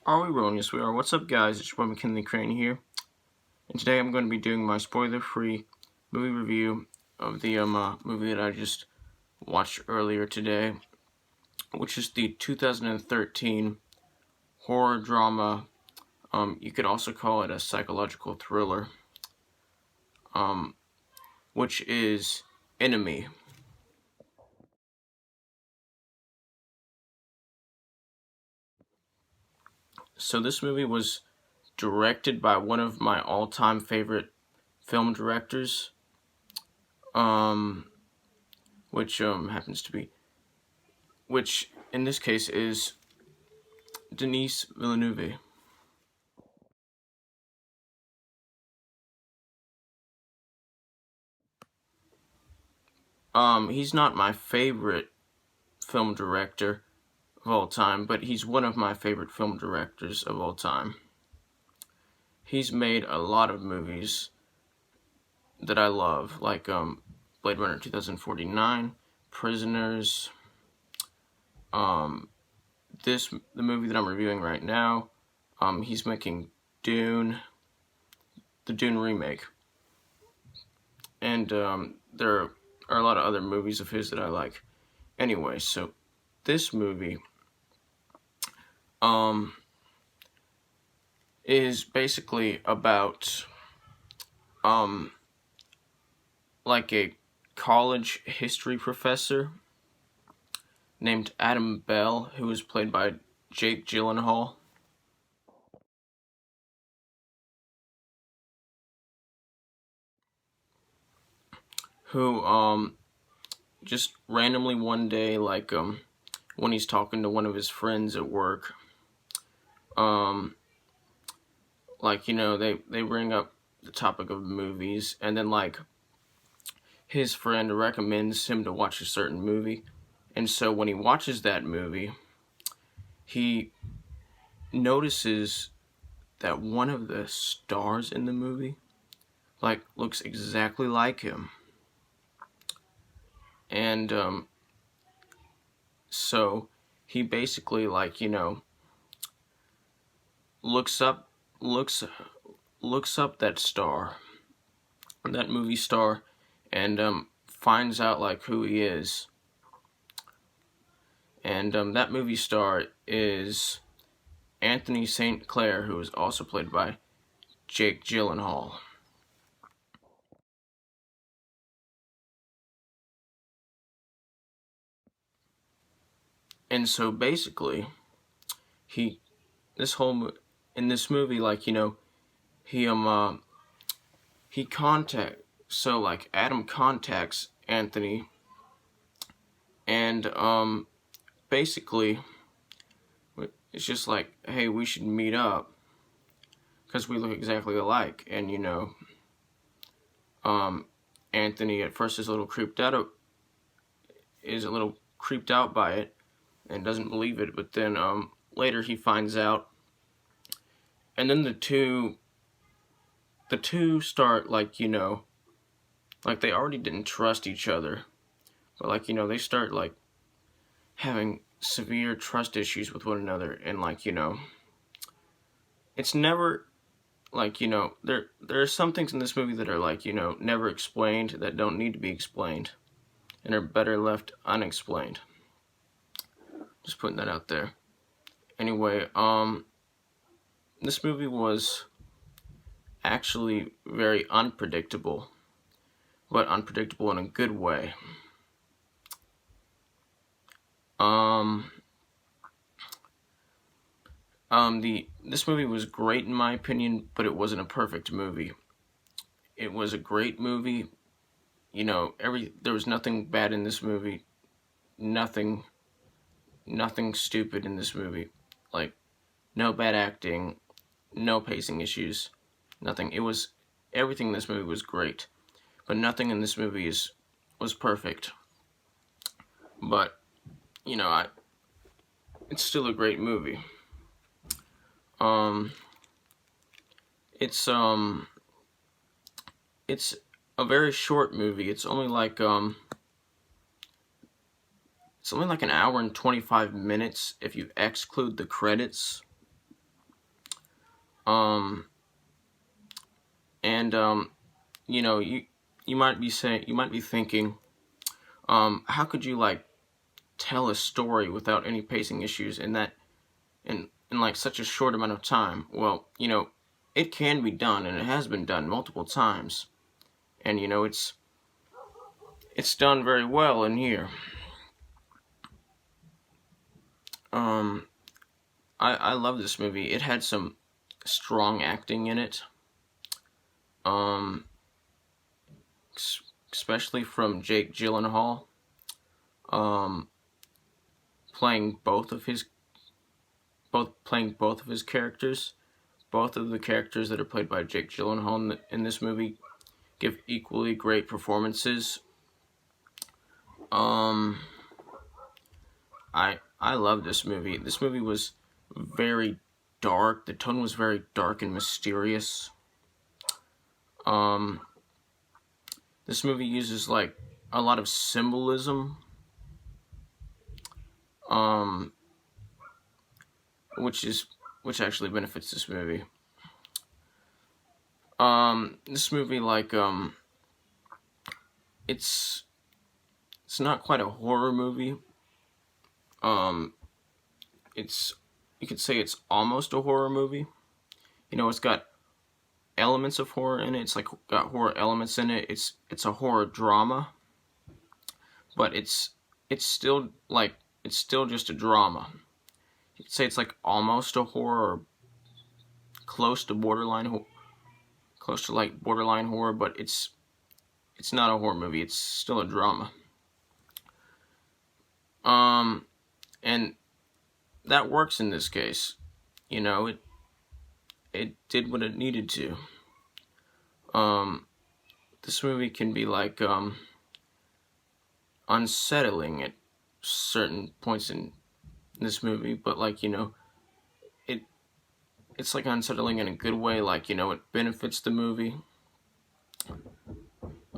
Are we rolling? Yes, we are. What's up, guys? It's your boy McKinley Crain here, and today I'm going to be doing my spoiler-free movie review of the movie that I just watched earlier today, which is the 2013 horror drama. You could also call it a psychological thriller, which is Enemy. So this movie was directed by one of my all-time favorite film directors, which happens to be, which in this case is Denis Villeneuve. He's not my favorite film director of all time, but he's one of my favorite film directors of all time. He's made a lot of movies that I love, like Blade Runner 2049, Prisoners, the movie that I'm reviewing right now. He's making Dune, the Dune remake, and there are a lot of other movies of his that I like. Anyway, so this movie is basically about like a college history professor named Adam Bell, who was played by Jake Gyllenhaal, who just randomly one day, like when he's talking to one of his friends at work, like, you know, they bring up the topic of movies, and then like his friend recommends him to watch a certain movie, and so when he watches that movie, he notices that one of the stars in the movie like looks exactly like him, and so he basically, like, you know, looks up that star, that movie star, and finds out like who he is. And that movie star is Anthony St. Clair, who is also played by Jake Gyllenhaal. And so basically, he this whole in this movie, like, you know, he like Adam contacts Anthony, and basically it's just like, hey, we should meet up because we look exactly alike. And you know, Anthony at first is a little creeped out by it and doesn't believe it, but then later he finds out, and then the two start, like, you know, like they already didn't trust each other, but like, you know, they start like having severe trust issues with one another. And like, you know, it's never, like, you know, there are some things in this movie that are, like, you know, never explained, that don't need to be explained and are better left unexplained. Just putting that out there. Anyway, this movie was actually very unpredictable, but unpredictable in a good way. This movie was great in my opinion, but it wasn't a perfect movie. It was a great movie. You know, there was nothing bad in this movie. Nothing stupid in this movie. Like, no bad acting, no pacing issues, nothing. Everything in this movie was great, but nothing in this movie was perfect. But, you know, it's still a great movie. It's a very short movie. It's only like an hour and 25 minutes if you exclude the credits. Um, and you know, you might be thinking, how could you like tell a story without any pacing issues in like such a short amount of time? Well, you know, it can be done, and it has been done multiple times, and you know, it's done very well in here. Um, I love this movie. It had some strong acting in it. Um, especially from Jake Gyllenhaal. Um, playing both of his characters. Both of the characters that are played by Jake Gyllenhaal in this movie give equally great performances. Um, I love this movie. This movie was very dark. The tone was very dark and mysterious. Um, this movie uses like a lot of symbolism, um, which actually benefits this movie. This movie like it's not quite a horror movie. Um, it's you could say it's almost a horror movie. You know, it's got elements of horror in it. It's like got horror elements in it. It's a horror drama, but it's still just a drama. You could say it's like almost a horror, or close to like borderline horror, but it's not a horror movie. It's still a drama. And that works in this case. You know, it did what it needed to. This movie can be like unsettling at certain points in this movie, but like, you know, it's like unsettling in a good way. Like, you know, it benefits the movie.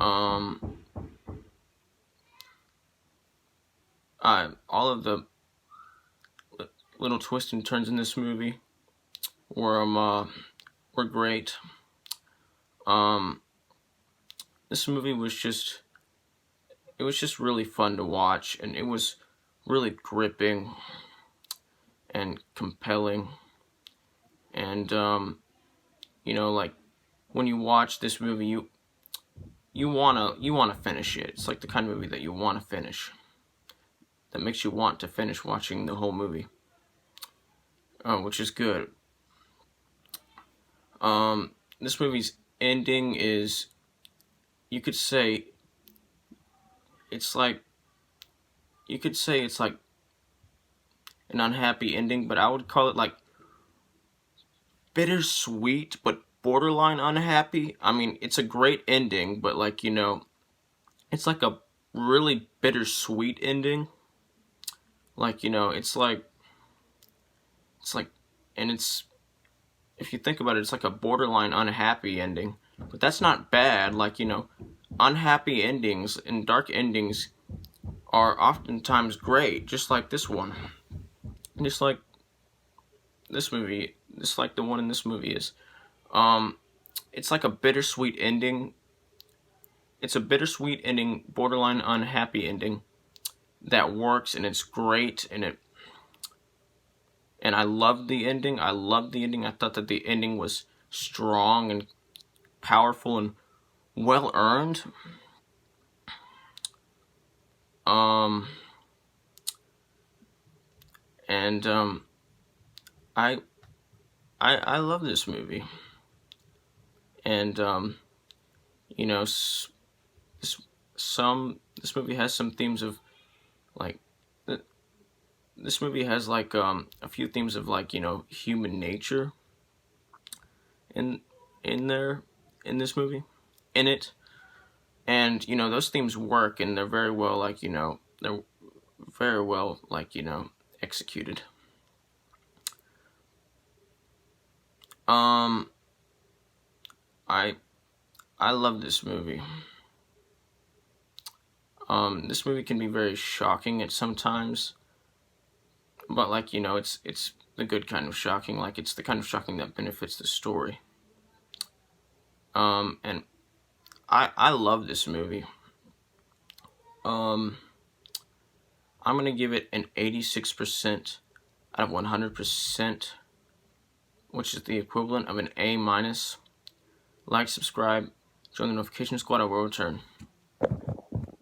All of the little twists and turns in this movie were great. This movie was just really fun to watch, and it was really gripping and compelling. And you know, like when you watch this movie, you wanna finish it. It's like the kind of movie that you want to finish, that makes you want to finish watching the whole movie, which is good. This movie's ending is, you could say it's like an unhappy ending, but I would call it like bittersweet but borderline unhappy. I mean, it's a great ending, but like, you know, it's like a really bittersweet ending. Like, you know, it's like, and it's, if you think about it, it's like a borderline unhappy ending. But that's not bad. Like, you know, unhappy endings and dark endings are oftentimes great, just like this one. Just like this movie, just like the one in this movie is. It's like a bittersweet ending. It's a bittersweet ending, borderline unhappy ending that works, and it's great, and I loved the ending. I thought that the ending was strong and powerful and well earned. And I love this movie. And you know, this movie has some themes of like, this movie has like a few themes of like, you know, human nature in this movie, in it. And you know, those themes work, and they're very well, like, you know, they're very well, like, you know, executed. I love this movie. This movie can be very shocking at sometimes, but like, you know, it's the good kind of shocking. Like, it's the kind of shocking that benefits the story. And I love this movie. I'm gonna give it an 86% out of 100%, which is the equivalent of an A-. Like, subscribe, join the notification squad. I will return.